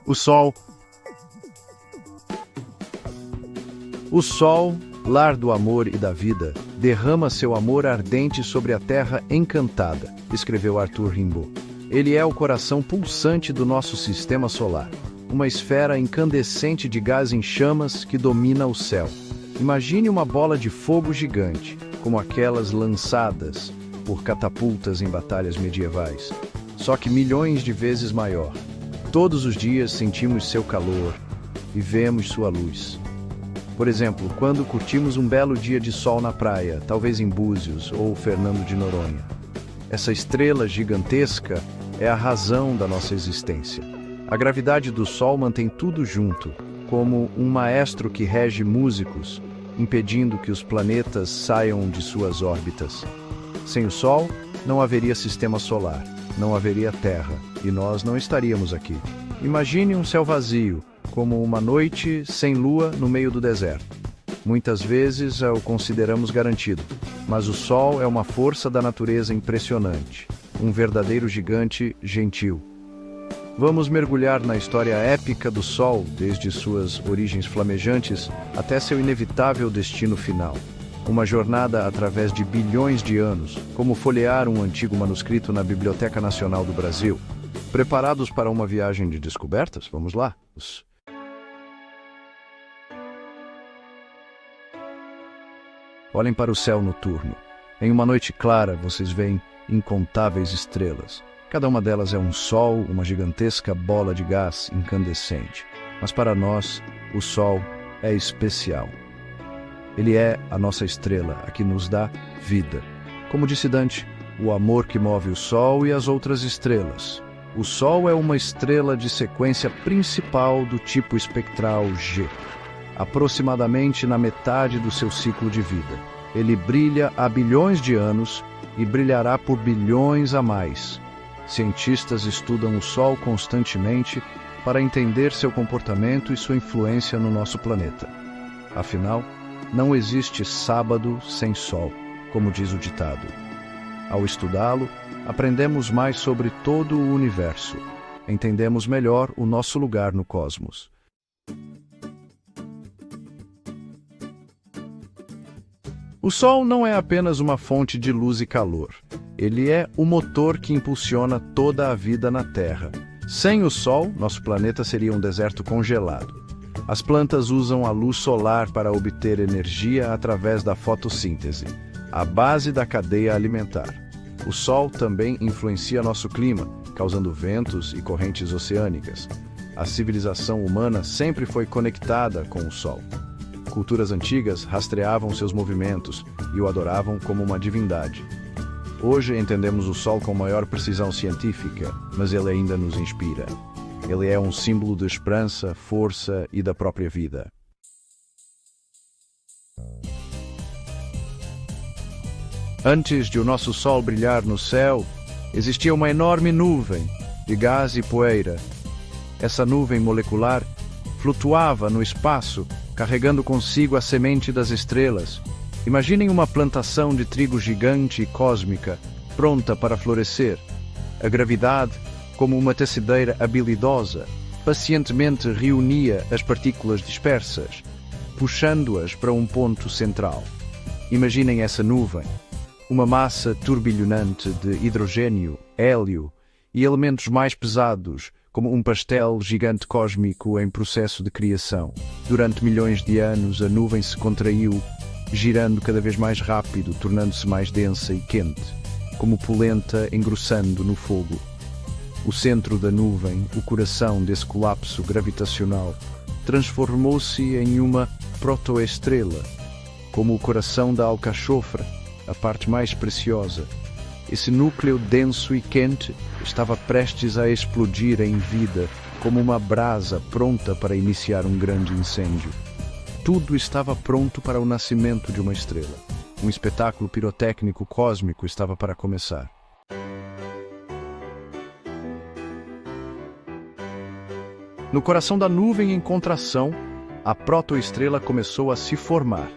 O Sol. O Sol, lar do amor e da vida, derrama seu amor ardente sobre a terra encantada, escreveu Arthur Rimbaud. Ele é o coração pulsante do nosso sistema solar, uma esfera incandescente de gás em chamas que domina o céu. Imagine uma bola de fogo gigante, como aquelas lançadas por catapultas em batalhas medievais, só que milhões de vezes maior. Todos os dias sentimos seu calor e vemos sua luz. Por exemplo, quando curtimos um belo dia de sol na praia, talvez em Búzios ou Fernando de Noronha. Essa estrela gigantesca é a razão da nossa existência. A gravidade do Sol mantém tudo junto, como um maestro que rege músicos, impedindo que os planetas saiam de suas órbitas. Sem o Sol, não haveria sistema solar, não haveria Terra, e nós não estaríamos aqui. Imagine um céu vazio, como uma noite sem lua no meio do deserto. Muitas vezes o consideramos garantido, mas o Sol é uma força da natureza impressionante, um verdadeiro gigante gentil. Vamos mergulhar na história épica do Sol, desde suas origens flamejantes até seu inevitável destino final. Uma jornada através de bilhões de anos, como folhear um antigo manuscrito na Biblioteca Nacional do Brasil. Preparados para uma viagem de descobertas? Vamos lá! Olhem para o céu noturno. Em uma noite clara, vocês veem incontáveis estrelas. Cada uma delas é um sol, uma gigantesca bola de gás incandescente. Mas para nós, o Sol é especial. Ele é a nossa estrela, a que nos dá vida. Como disse Dante, o amor que move o Sol e as outras estrelas. O Sol é uma estrela de sequência principal do tipo espectral G, aproximadamente na metade do seu ciclo de vida. Ele brilha há bilhões de anos e brilhará por bilhões a mais. Cientistas estudam o Sol constantemente para entender seu comportamento e sua influência no nosso planeta. Afinal, não existe sábado sem Sol, como diz o ditado. Ao estudá-lo, aprendemos mais sobre todo o universo. Entendemos melhor o nosso lugar no cosmos. O Sol não é apenas uma fonte de luz e calor. Ele é o motor que impulsiona toda a vida na Terra. Sem o Sol, nosso planeta seria um deserto congelado. As plantas usam a luz solar para obter energia através da fotossíntese, a base da cadeia alimentar. O Sol também influencia nosso clima, causando ventos e correntes oceânicas. A civilização humana sempre foi conectada com o Sol. Culturas antigas rastreavam seus movimentos e o adoravam como uma divindade. Hoje entendemos o Sol com maior precisão científica, mas ele ainda nos inspira. Ele é um símbolo de esperança, força e da própria vida. Antes de o nosso Sol brilhar no céu, existia uma enorme nuvem de gás e poeira. Essa nuvem molecular flutuava no espaço, carregando consigo a semente das estrelas. Imaginem uma plantação de trigo gigante e cósmica, pronta para florescer. A gravidade, como uma tecedeira habilidosa, pacientemente reunia as partículas dispersas, puxando-as para um ponto central. Imaginem essa nuvem, uma massa turbilhonante de hidrogênio, hélio e elementos mais pesados, como um pastel gigante cósmico em processo de criação. Durante milhões de anos, a nuvem se contraiu, girando cada vez mais rápido, tornando-se mais densa e quente, como polenta engrossando no fogo. O centro da nuvem, o coração desse colapso gravitacional, transformou-se em uma protoestrela, como o coração da alcachofra, a parte mais preciosa. Esse núcleo denso e quente estava prestes a explodir em vida, como uma brasa pronta para iniciar um grande incêndio. Tudo estava pronto para o nascimento de uma estrela. Um espetáculo pirotécnico cósmico estava para começar. No coração da nuvem em contração, a protoestrela começou a se formar.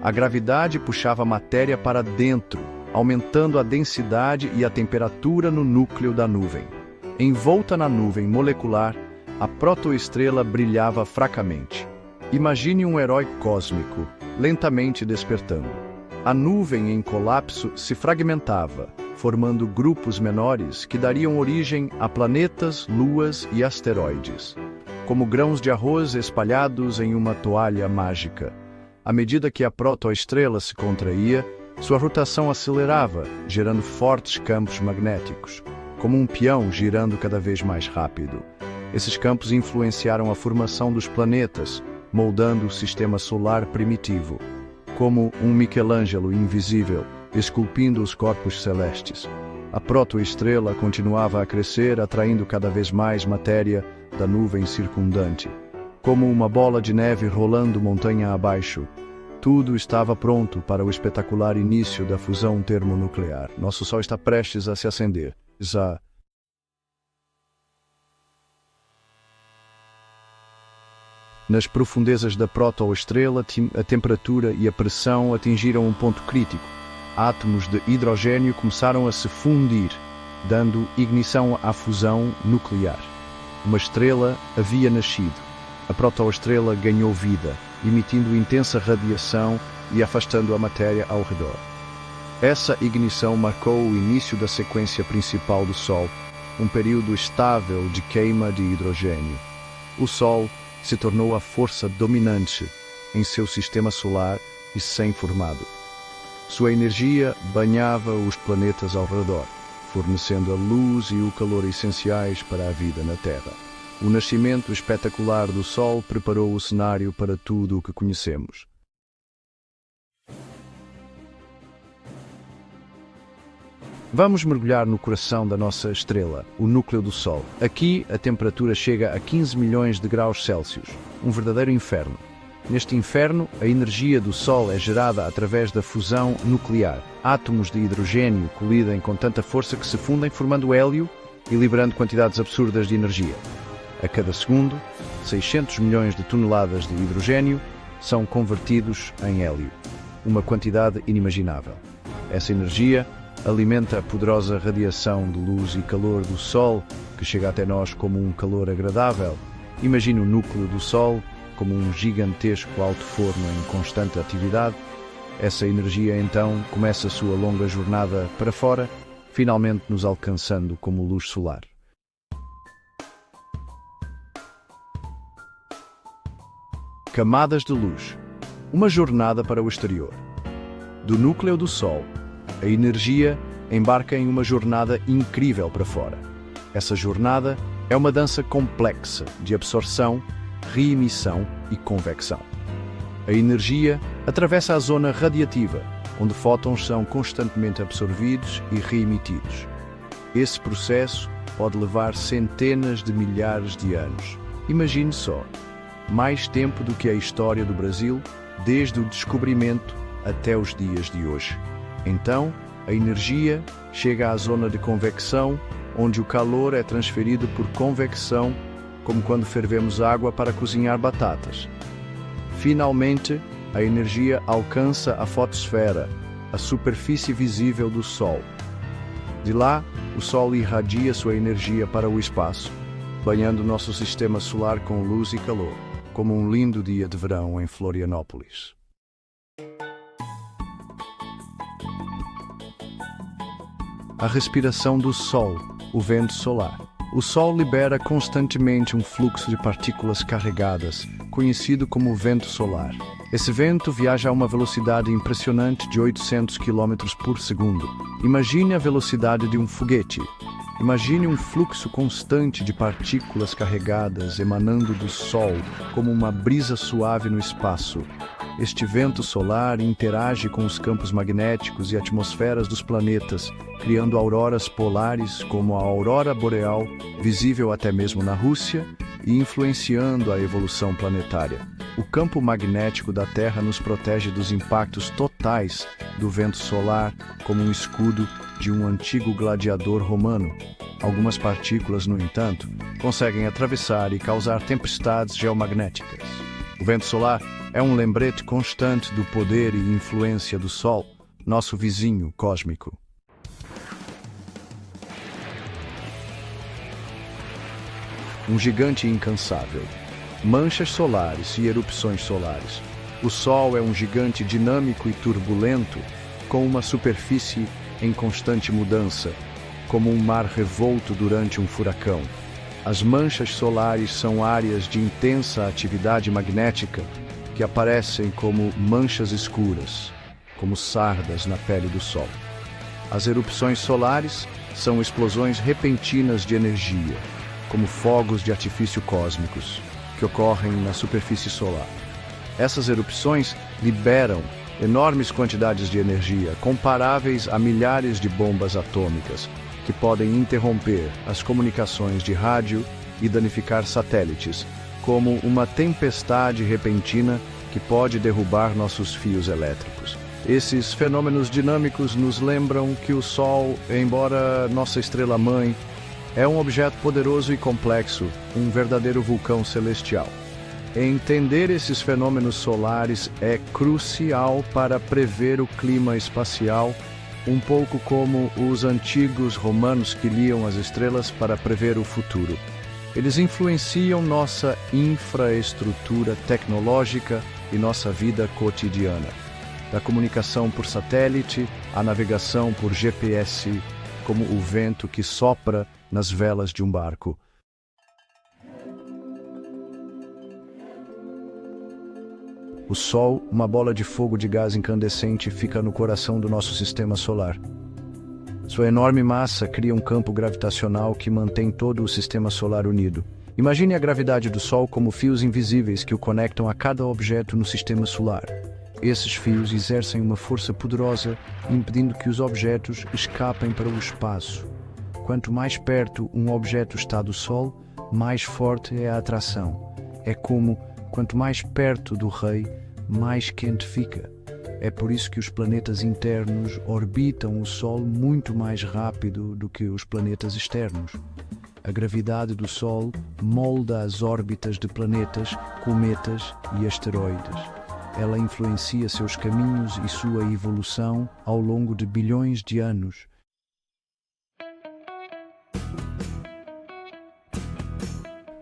A gravidade puxava a matéria para dentro, aumentando a densidade e a temperatura no núcleo da nuvem. Envolta na nuvem molecular, a protoestrela brilhava fracamente. Imagine um herói cósmico, lentamente despertando. A nuvem em colapso se fragmentava, formando grupos menores que dariam origem a planetas, luas e asteroides, como grãos de arroz espalhados em uma toalha mágica. À medida que a protoestrela se contraía, sua rotação acelerava, gerando fortes campos magnéticos, como um peão girando cada vez mais rápido. Esses campos influenciaram a formação dos planetas, moldando o sistema solar primitivo, como um Michelangelo invisível, esculpindo os corpos celestes. A protoestrela continuava a crescer, atraindo cada vez mais matéria da nuvem circundante. Como uma bola de neve rolando montanha abaixo, tudo estava pronto para o espetacular início da fusão termonuclear. Nosso Sol está prestes a se acender. Nas profundezas da protoestrela, a temperatura e a pressão atingiram um ponto crítico. Átomos de hidrogênio começaram a se fundir, dando ignição à fusão nuclear. Uma estrela havia nascido. A protoestrela ganhou vida, emitindo intensa radiação e afastando a matéria ao redor. Essa ignição marcou o início da sequência principal do Sol, um período estável de queima de hidrogênio. O Sol se tornou a força dominante em seu sistema solar e recém-formado. Sua energia banhava os planetas ao redor, fornecendo a luz e o calor essenciais para a vida na Terra. O nascimento espetacular do Sol preparou o cenário para tudo o que conhecemos. Vamos mergulhar no coração da nossa estrela, o núcleo do Sol. Aqui, a temperatura chega a 15 milhões de graus Celsius, um verdadeiro inferno. Neste inferno, a energia do Sol é gerada através da fusão nuclear. Átomos de hidrogênio colidem com tanta força que se fundem formando hélio e liberando quantidades absurdas de energia. A cada segundo, 600 milhões de toneladas de hidrogênio são convertidos em hélio, uma quantidade inimaginável. Essa energia alimenta a poderosa radiação de luz e calor do Sol, que chega até nós como um calor agradável. Imagine o núcleo do Sol como um gigantesco alto forno em constante atividade. Essa energia então começa a sua longa jornada para fora, finalmente nos alcançando como luz solar. Camadas de luz. Uma jornada para o exterior. Do núcleo do Sol, a energia embarca em uma jornada incrível para fora. Essa jornada é uma dança complexa de absorção, reemissão e convecção. A energia atravessa a zona radiativa, onde fótons são constantemente absorvidos e reemitidos. Esse processo pode levar centenas de milhares de anos. Imagine só, mais tempo do que a história do Brasil, desde o descobrimento até os dias de hoje. Então, a energia chega à zona de convecção, onde o calor é transferido por convecção, como quando fervemos água para cozinhar batatas. Finalmente, a energia alcança a fotosfera, a superfície visível do Sol. De lá, o Sol irradia sua energia para o espaço, banhando nosso sistema solar com luz e calor, como um lindo dia de verão em Florianópolis. A respiração do Sol, o vento solar. O Sol libera constantemente um fluxo de partículas carregadas, conhecido como vento solar. Esse vento viaja a uma velocidade impressionante de 800 km por segundo. Imagine a velocidade de um foguete. Imagine um fluxo constante de partículas carregadas emanando do Sol, como uma brisa suave no espaço. Este vento solar interage com os campos magnéticos e atmosferas dos planetas, criando auroras polares como a aurora boreal, visível até mesmo na Rússia, e influenciando a evolução planetária. O campo magnético da Terra nos protege dos impactos totais do vento solar, como um escudo de um antigo gladiador romano. Algumas partículas, no entanto, conseguem atravessar e causar tempestades geomagnéticas. O vento solar é um lembrete constante do poder e influência do Sol, nosso vizinho cósmico. um gigante incansável. Manchas solares e erupções solares. O Sol é um gigante dinâmico e turbulento, com uma superfície em constante mudança, como um mar revolto durante um furacão. As manchas solares são áreas de intensa atividade magnética que aparecem como manchas escuras, como sardas na pele do Sol. As erupções solares são explosões repentinas de energia, como fogos de artifício cósmicos, que ocorrem na superfície solar. Essas erupções liberam enormes quantidades de energia, comparáveis a milhares de bombas atômicas, que podem interromper as comunicações de rádio e danificar satélites, como uma tempestade repentina que pode derrubar nossos fios elétricos. Esses fenômenos dinâmicos nos lembram que o Sol, embora nossa estrela-mãe, é um objeto poderoso e complexo, um verdadeiro vulcão celestial. Entender esses fenômenos solares é crucial para prever o clima espacial, um pouco como os antigos romanos que liam as estrelas para prever o futuro. Eles influenciam nossa infraestrutura tecnológica e nossa vida cotidiana, da comunicação por satélite à navegação por GPS, como o vento que sopra nas velas de um barco. O Sol, uma bola de fogo de gás incandescente, fica no coração do nosso sistema solar. Sua enorme massa cria um campo gravitacional que mantém todo o sistema solar unido. Imagine a gravidade do Sol como fios invisíveis que o conectam a cada objeto no sistema solar. Esses fios exercem uma força poderosa, impedindo que os objetos escapem para o espaço. Quanto mais perto um objeto está do Sol, mais forte é a atração. É como, quanto mais perto do Rei, mais quente fica. É por isso que os planetas internos orbitam o Sol muito mais rápido do que os planetas externos. A gravidade do Sol molda as órbitas de planetas, cometas e asteroides. Ela influencia seus caminhos e sua evolução ao longo de bilhões de anos.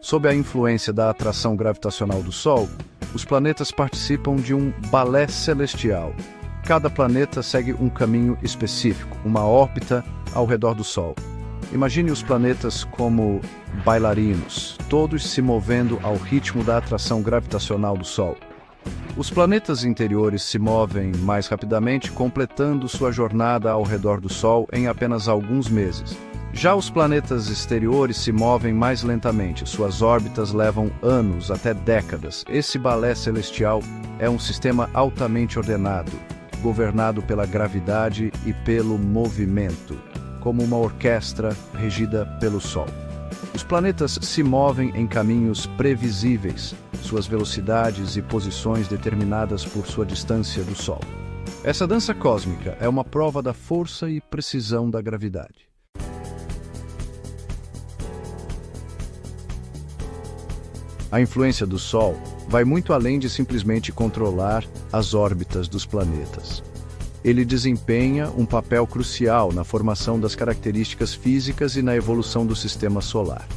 Sob a influência da atração gravitacional do Sol, os planetas participam de um balé celestial. Cada planeta segue um caminho específico, uma órbita ao redor do Sol. Imagine os planetas como bailarinos, todos se movendo ao ritmo da atração gravitacional do Sol. Os planetas interiores se movem mais rapidamente, completando sua jornada ao redor do Sol em apenas alguns meses. Já os planetas exteriores se movem mais lentamente, suas órbitas levam anos até décadas. Esse balé celestial é um sistema altamente ordenado, governado pela gravidade e pelo movimento, como uma orquestra regida pelo Sol. Os planetas se movem em caminhos previsíveis, suas velocidades e posições determinadas por sua distância do Sol. Essa dança cósmica é uma prova da força e precisão da gravidade. A influência do Sol vai muito além de simplesmente controlar as órbitas dos planetas. Ele desempenha um papel crucial na formação das características físicas e na evolução do sistema solar.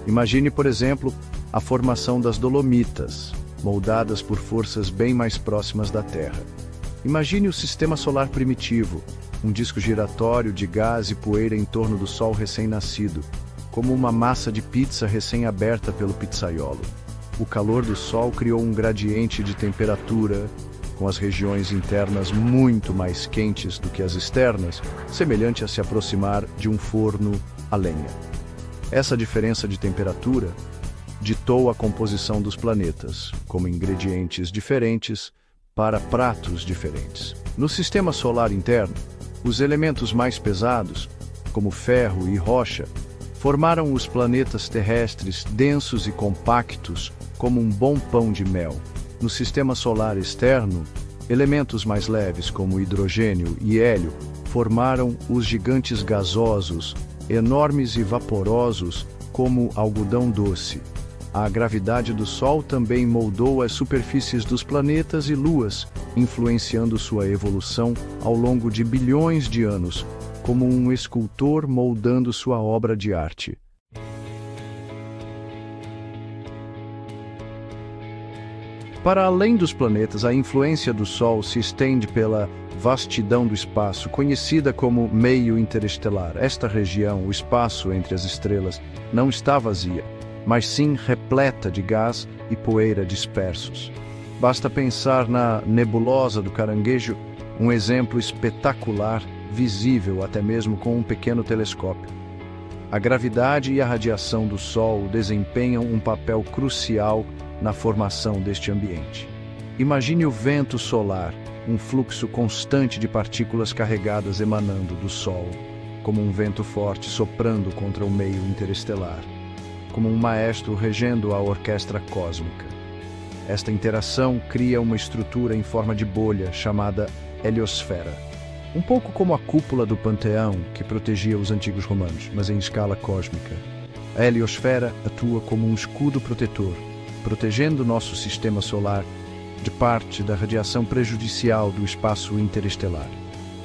Imagine, por exemplo, a formação das Dolomitas, moldadas por forças bem mais próximas da Terra. Imagine o sistema solar primitivo, um disco giratório de gás e poeira em torno do Sol recém-nascido, como uma massa de pizza recém-aberta pelo pizzaiolo. O calor do Sol criou um gradiente de temperatura, com as regiões internas muito mais quentes do que as externas, semelhante a se aproximar de um forno a lenha. Essa diferença de temperatura ditou a composição dos planetas, como ingredientes diferentes para pratos diferentes. No sistema solar interno, os elementos mais pesados, como ferro e rocha, formaram os planetas terrestres densos e compactos como um bom pão de mel. No sistema solar externo, elementos mais leves como hidrogênio e hélio formaram os gigantes gasosos, enormes e vaporosos como algodão doce. A gravidade do Sol também moldou as superfícies dos planetas e luas, influenciando sua evolução ao longo de bilhões de anos, como um escultor moldando sua obra de arte. Para além dos planetas, a influência do Sol se estende pela vastidão do espaço, conhecida como meio interestelar. Esta região, o espaço entre as estrelas, não está vazia, mas sim repleta de gás e poeira dispersos. Basta pensar na nebulosa do Caranguejo, um exemplo espetacular, visível até mesmo com um pequeno telescópio. A gravidade e a radiação do Sol desempenham um papel crucial na formação deste ambiente. Imagine o vento solar, um fluxo constante de partículas carregadas emanando do Sol, como um vento forte soprando contra o meio interestelar, como um maestro regendo a orquestra cósmica. Esta interação cria uma estrutura em forma de bolha chamada heliosfera, um pouco como a cúpula do Panteão que protegia os antigos romanos, mas em escala cósmica. A heliosfera atua como um escudo protetor, protegendo nosso sistema solar de parte da radiação prejudicial do espaço interestelar.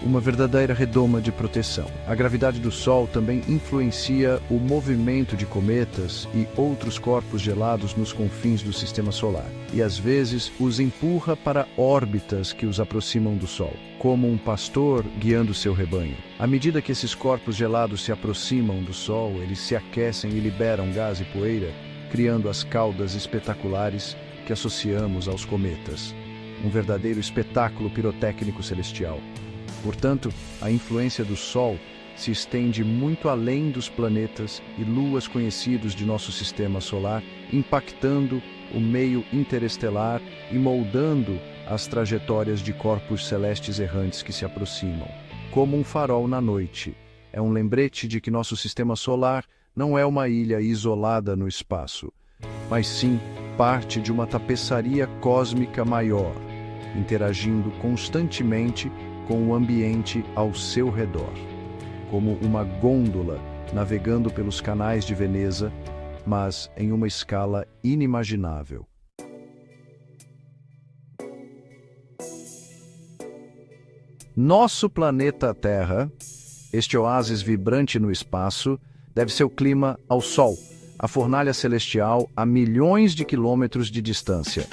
Uma verdadeira redoma de proteção. A gravidade do Sol também influencia o movimento de cometas e outros corpos gelados nos confins do sistema solar, e às vezes os empurra para órbitas que os aproximam do Sol, como um pastor guiando seu rebanho. À medida que esses corpos gelados se aproximam do Sol, eles se aquecem e liberam gás e poeira, criando as caudas espetaculares que associamos aos cometas. Um verdadeiro espetáculo pirotécnico celestial. Portanto, a influência do Sol se estende muito além dos planetas e luas conhecidos de nosso sistema solar, impactando o meio interestelar e moldando as trajetórias de corpos celestes errantes que se aproximam. Como um farol na noite, é um lembrete de que nosso sistema solar não é uma ilha isolada no espaço, mas sim parte de uma tapeçaria cósmica maior, interagindo constantemente com o ambiente ao seu redor, como uma gôndola navegando pelos canais de Veneza, mas em uma escala inimaginável. Nosso planeta Terra, este oásis vibrante no espaço, deve seu clima ao Sol, a fornalha celestial a milhões de quilômetros de distância.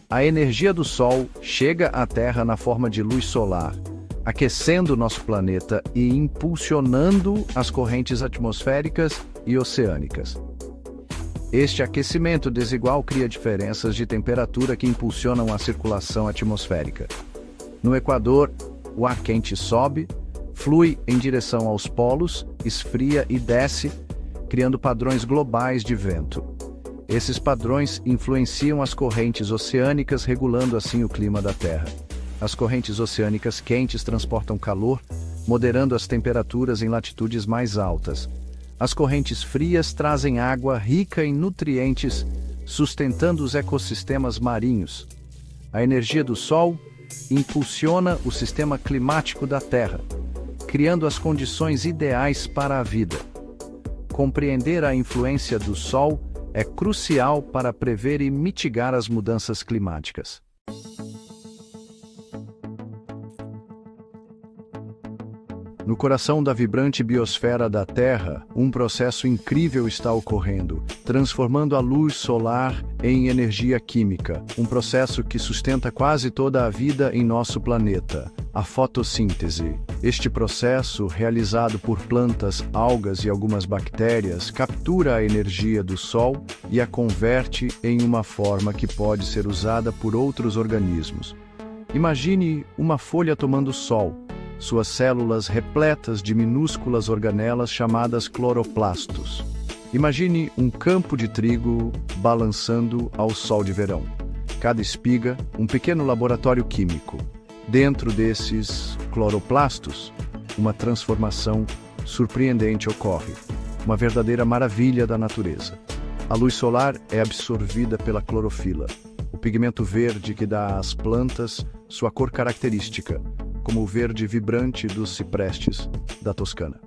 A energia do Sol chega à Terra na forma de luz solar, aquecendo nosso planeta e impulsionando as correntes atmosféricas e oceânicas. Este aquecimento desigual cria diferenças de temperatura que impulsionam a circulação atmosférica. No Equador, o ar quente sobe, flui em direção aos polos, esfria e desce, criando padrões globais de vento. Esses padrões influenciam as correntes oceânicas, regulando assim o clima da Terra. As correntes oceânicas quentes transportam calor, moderando as temperaturas em latitudes mais altas. As correntes frias trazem água rica em nutrientes, sustentando os ecossistemas marinhos. A energia do Sol impulsiona o sistema climático da Terra, criando as condições ideais para a vida. Compreender a influência do Sol é crucial para prever e mitigar as mudanças climáticas. No coração da vibrante biosfera da Terra, um processo incrível está ocorrendo, transformando a luz solar em energia química, um processo que sustenta quase toda a vida em nosso planeta, a fotossíntese. Este processo, realizado por plantas, algas e algumas bactérias, captura a energia do Sol e a converte em uma forma que pode ser usada por outros organismos. Imagine uma folha tomando sol, suas células repletas de minúsculas organelas chamadas cloroplastos. Imagine um campo de trigo balançando ao sol de verão. Cada espiga, um pequeno laboratório químico. Dentro desses cloroplastos, uma transformação surpreendente ocorre, uma verdadeira maravilha da natureza. A luz solar é absorvida pela clorofila, o pigmento verde que dá às plantas sua cor característica, como o verde vibrante dos ciprestes da Toscana.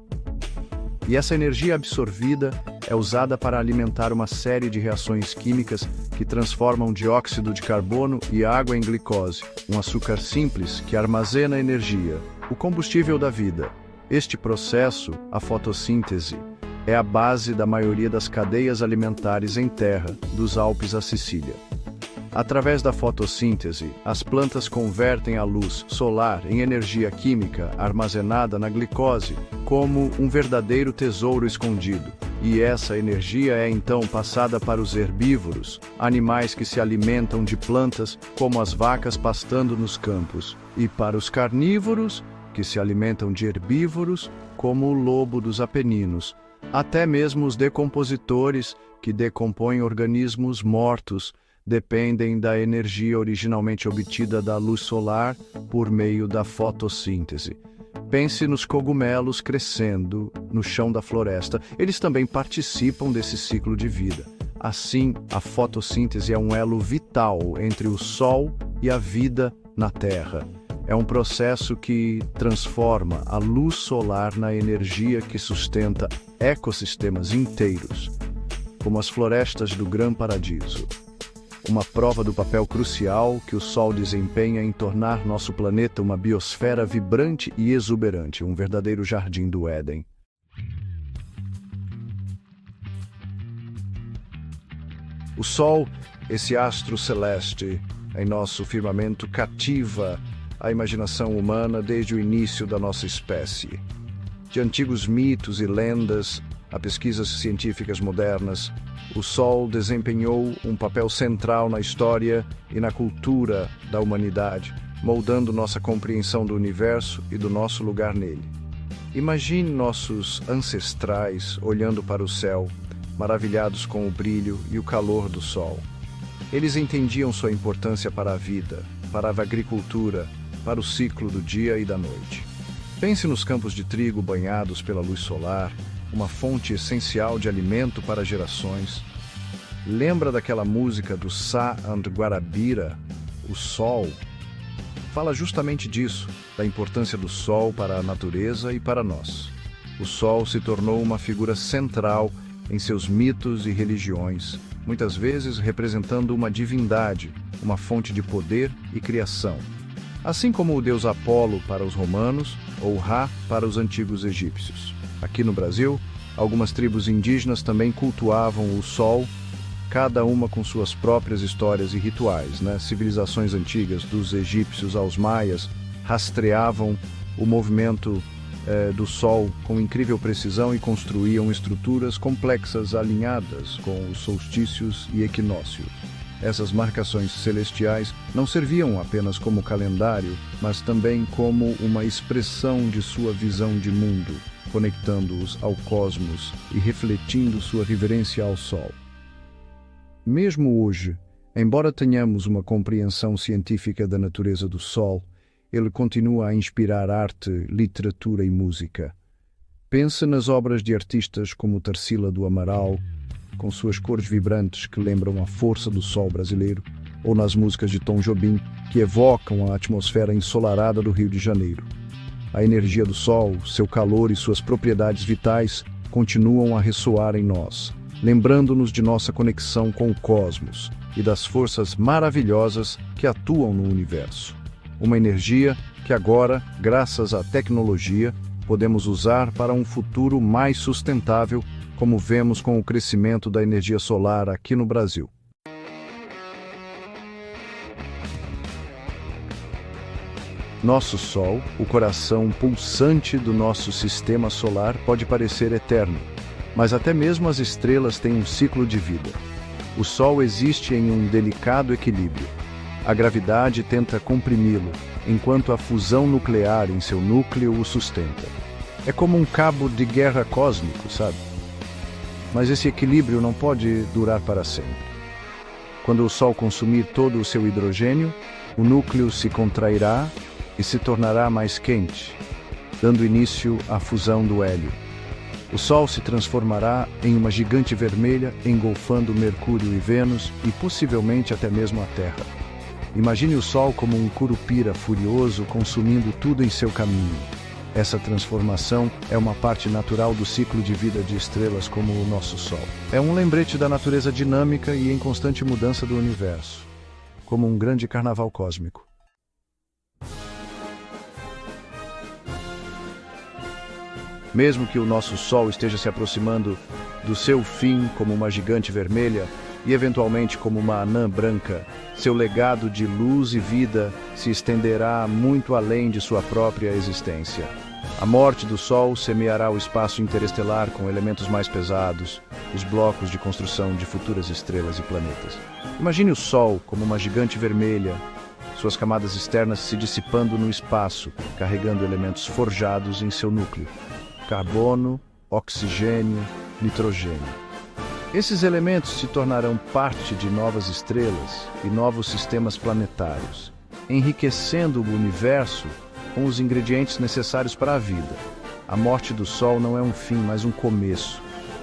E essa energia absorvida é usada para alimentar uma série de reações químicas que transformam dióxido de carbono e água em glicose, um açúcar simples que armazena energia, o combustível da vida. Este processo, a fotossíntese, é a base da maioria das cadeias alimentares em terra, dos Alpes à Sicília. Através da fotossíntese, as plantas convertem a luz solar em energia química armazenada na glicose, como um verdadeiro tesouro escondido. E essa energia é então passada para os herbívoros, animais que se alimentam de plantas, como as vacas pastando nos campos, e para os carnívoros, que se alimentam de herbívoros, como o lobo dos Apeninos. Até mesmo os decompositores, que decompõem organismos mortos, dependem da energia originalmente obtida da luz solar por meio da fotossíntese. Pense nos cogumelos crescendo no chão da floresta. Eles também participam desse ciclo de vida. Assim, a fotossíntese é um elo vital entre o Sol e a vida na Terra. É um processo que transforma a luz solar na energia que sustenta ecossistemas inteiros, como as florestas do Grã Paradiso. Uma prova do papel crucial que o Sol desempenha em tornar nosso planeta uma biosfera vibrante e exuberante, um verdadeiro jardim do Éden. O Sol, esse astro celeste em nosso firmamento, cativa a imaginação humana desde o início da nossa espécie. De antigos mitos e lendas a pesquisas científicas modernas, o Sol desempenhou um papel central na história e na cultura da humanidade, moldando nossa compreensão do universo e do nosso lugar nele. Imagine nossos ancestrais olhando para o céu, maravilhados com o brilho e o calor do Sol. Eles entendiam sua importância para a vida, para a agricultura, para o ciclo do dia e da noite. Pense nos campos de trigo banhados pela luz solar, uma fonte essencial de alimento para gerações. Lembra daquela música do Sá and Guarabira, O Sol? Fala justamente disso, da importância do Sol para a natureza e para nós. O Sol se tornou uma figura central em seus mitos e religiões, muitas vezes representando uma divindade, uma fonte de poder e criação. Assim como o deus Apolo para os romanos ou Ra para os antigos egípcios. Aqui no Brasil, algumas tribos indígenas também cultuavam o Sol, cada uma com suas próprias histórias e rituais, né? Civilizações antigas, dos egípcios aos maias, rastreavam o movimento do Sol com incrível precisão e construíam estruturas complexas alinhadas com os solstícios e equinócios. Essas marcações celestiais não serviam apenas como calendário, mas também como uma expressão de sua visão de mundo, conectando-os ao cosmos e refletindo sua reverência ao Sol. Mesmo hoje, embora tenhamos uma compreensão científica da natureza do Sol, ele continua a inspirar arte, literatura e música. Pense nas obras de artistas como Tarsila do Amaral, com suas cores vibrantes que lembram a força do sol brasileiro, ou nas músicas de Tom Jobim, que evocam a atmosfera ensolarada do Rio de Janeiro. A energia do sol, seu calor e suas propriedades vitais continuam a ressoar em nós, lembrando-nos de nossa conexão com o cosmos e das forças maravilhosas que atuam no universo. Uma energia que agora, graças à tecnologia, podemos usar para um futuro mais sustentável, como vemos com o crescimento da energia solar aqui no Brasil. Nosso Sol, o coração pulsante do nosso sistema solar, pode parecer eterno, mas até mesmo as estrelas têm um ciclo de vida. O Sol existe em um delicado equilíbrio. A gravidade tenta comprimi-lo, enquanto a fusão nuclear em seu núcleo o sustenta. É como um cabo de guerra cósmico, sabe? Mas esse equilíbrio não pode durar para sempre. Quando o Sol consumir todo o seu hidrogênio, o núcleo se contrairá e se tornará mais quente, dando início à fusão do hélio. O Sol se transformará em uma gigante vermelha, engolfando Mercúrio e Vênus e possivelmente até mesmo a Terra. Imagine o Sol como um curupira furioso consumindo tudo em seu caminho. Essa transformação é uma parte natural do ciclo de vida de estrelas como o nosso Sol. É um lembrete da natureza dinâmica e em constante mudança do universo, como um grande carnaval cósmico. Mesmo que o nosso Sol esteja se aproximando do seu fim como uma gigante vermelha, e eventualmente como uma anã branca, seu legado de luz e vida se estenderá muito além de sua própria existência. A morte do Sol semeará o espaço interestelar com elementos mais pesados, os blocos de construção de futuras estrelas e planetas. Imagine o Sol como uma gigante vermelha, suas camadas externas se dissipando no espaço, carregando elementos forjados em seu núcleo: carbono, oxigênio, nitrogênio. Esses elementos se tornarão parte de novas estrelas e novos sistemas planetários, enriquecendo o universo com os ingredientes necessários para a vida. A morte do Sol não é um fim, mas um começo,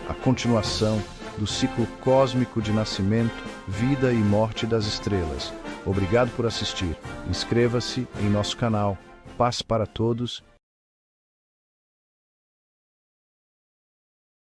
a continuação do ciclo cósmico de nascimento, vida e morte das estrelas. Obrigado por assistir. Inscreva-se em nosso canal. Paz para todos